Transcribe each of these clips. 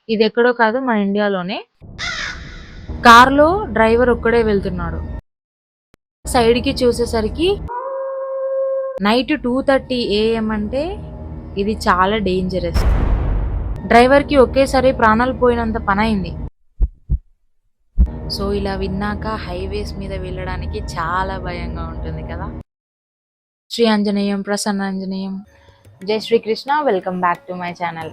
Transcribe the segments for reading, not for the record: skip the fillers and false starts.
ఇది ఎక్కడో కాదు మన ఇండియాలోనే. కార్‌లో డ్రైవర్ ఒక్కడే వెళ్తున్నాడు. సైడ్‌కి చూసేసరికి నైట్ 2:30 AM అంటే ఇది చాలా డేంజరస్. డ్రైవర్‌కి ఒకేసారి ప్రాణాలు పోయినంత పనయింది. సో ఇలా విన్నాక హైవేస్ మీద వెళ్ళడానికి చాలా భయంగా ఉంటుంది కదా. శ్రీ ఆంజనేయం ప్రసన్నాంజనేయం. జై Srikrishna. Welcome back to my channel.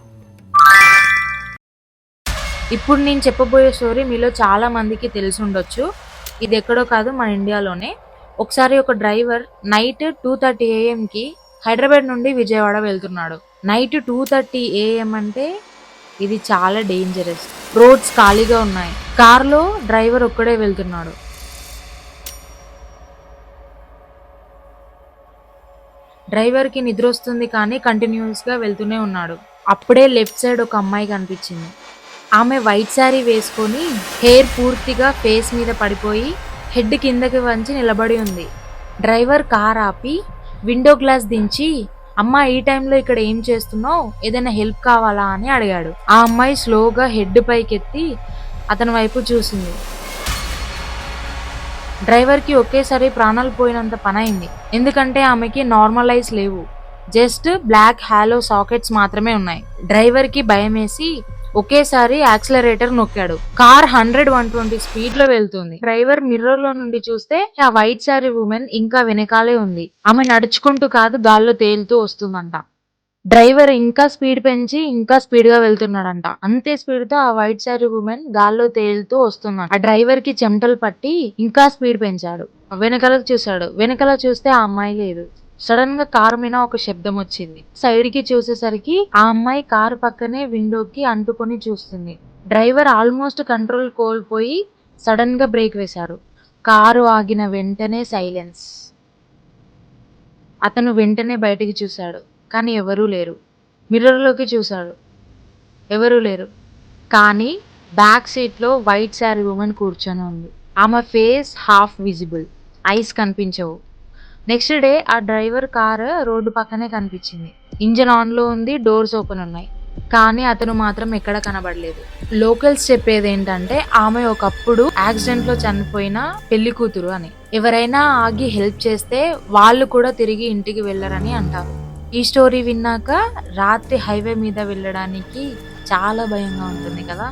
ఇప్పుడు నేను చెప్పబోయే స్టోరీ మీలో చాలా మందికి తెలిసి ఉండొచ్చు. ఇది ఎక్కడో కాదు మన ఇండియాలోనే. ఒకసారి ఒక డ్రైవర్ నైట్ 2:30 AM హైదరాబాద్ నుండి విజయవాడ వెళ్తున్నాడు. నైట్ 2:30 AM అంటే ఇది చాలా డేంజరస్. రోడ్స్ ఖాళీగా ఉన్నాయి. కార్లో డ్రైవర్ ఒక్కడే వెళ్తున్నాడు. డ్రైవర్కి నిద్ర వస్తుంది కానీ కంటిన్యూస్గా వెళ్తూనే ఉన్నాడు. అప్పుడే లెఫ్ట్ సైడ్ ఒక అమ్మాయి కనిపించింది. ఆమె వైట్ శారీ వేసుకొని హెయిర్ పూర్తిగా ఫేస్ మీద పడిపోయి హెడ్ కిందకి వంచి నిలబడి ఉంది. డ్రైవర్ కార్ ఆపి విండో గ్లాస్ దించి, అమ్మా ఈ టైంలో ఇక్కడ ఏం చేస్తున్నావు, ఏదైనా హెల్ప్ కావాలా అని అడిగాడు. ఆ అమ్మాయి స్లోగా హెడ్ పైకెత్తి అతని వైపు చూసింది. డ్రైవర్కి ఒకేసారి ప్రాణాలు పోయినంత పనైంది. ఎందుకంటే ఆమెకి నార్మల్ ఐస్ లేవు, జస్ట్ బ్లాక్ హాలో సాకెట్స్ మాత్రమే ఉన్నాయి. డ్రైవర్కి భయమేసి ఒకేసారి యాక్సిలరేటర్ నొక్కాడు. కార్ 100-120 స్పీడ్ లో వెళ్తుంది. డ్రైవర్ మిర్రర్ లో నుండి చూస్తే ఆ వైట్ సారీ ఉమెన్ ఇంకా వెనకాలే ఉంది. ఆమె నడుచుకుంటూ కాదు, గాల్లో తేలుతూ వస్తుందంట. డ్రైవర్ ఇంకా స్పీడ్ పెంచి ఇంకా స్పీడ్ గా వెళ్తున్నాడంట. అంతే స్పీడ్ తో ఆ వైట్ సారీ ఉమెన్ గాల్లో తేలుతూ వస్తుందంట. ఆ డ్రైవర్ కి చెమటలు పట్టి ఇంకా స్పీడ్ పెంచాడు. వెనకాలకు చూశాడు. వెనకాల చూస్తే ఆ అమ్మాయి లేదు. సడన్ గా కారు మీద ఒక శబ్దం వచ్చింది. సైడ్ కి చూసేసరికి ఆ అమ్మాయి కారు పక్కనే విండోకి అంటుకొని చూస్తుంది. డ్రైవర్ ఆల్మోస్ట్ కంట్రోల్ కోల్పోయి సడన్ గా బ్రేక్ వేశాడు. కారు ఆగిన వెంటనే సైలెన్స్. అతను వెంటనే బయటికి చూశాడు, కానీ ఎవరూ లేరు. మిర్రర్లోకి చూశాడు, ఎవరూ లేరు. కానీ బ్యాక్ సీట్లో వైట్ శారీ ఉమెన్ కూర్చొని ఉంది. ఆమె ఫేస్ హాఫ్ విజిబుల్, ఐస్ కనిపించవు. నెక్స్ట్ డే ఆ డ్రైవర్ కారు రోడ్డు పక్కనే కనిపించింది. ఇంజన్ ఆన్లో ఉంది, డోర్స్ ఓపెన్ ఉన్నాయి. కానీ అతను మాత్రం ఎక్కడ కనబడలేదు. లోకల్స్ చెప్పేది ఏంటంటే ఆమె ఒకప్పుడు యాక్సిడెంట్ లో చనిపోయిన పెళ్లి కూతురు అని. ఎవరైనా ఆగి హెల్ప్ చేస్తే వాళ్ళు కూడా తిరిగి ఇంటికి వెళ్ళరని అంటారు. ఈ స్టోరీ విన్నాక రాత్రి హైవే మీద వెళ్ళడానికి చాలా భయంగా ఉంటుంది కదా.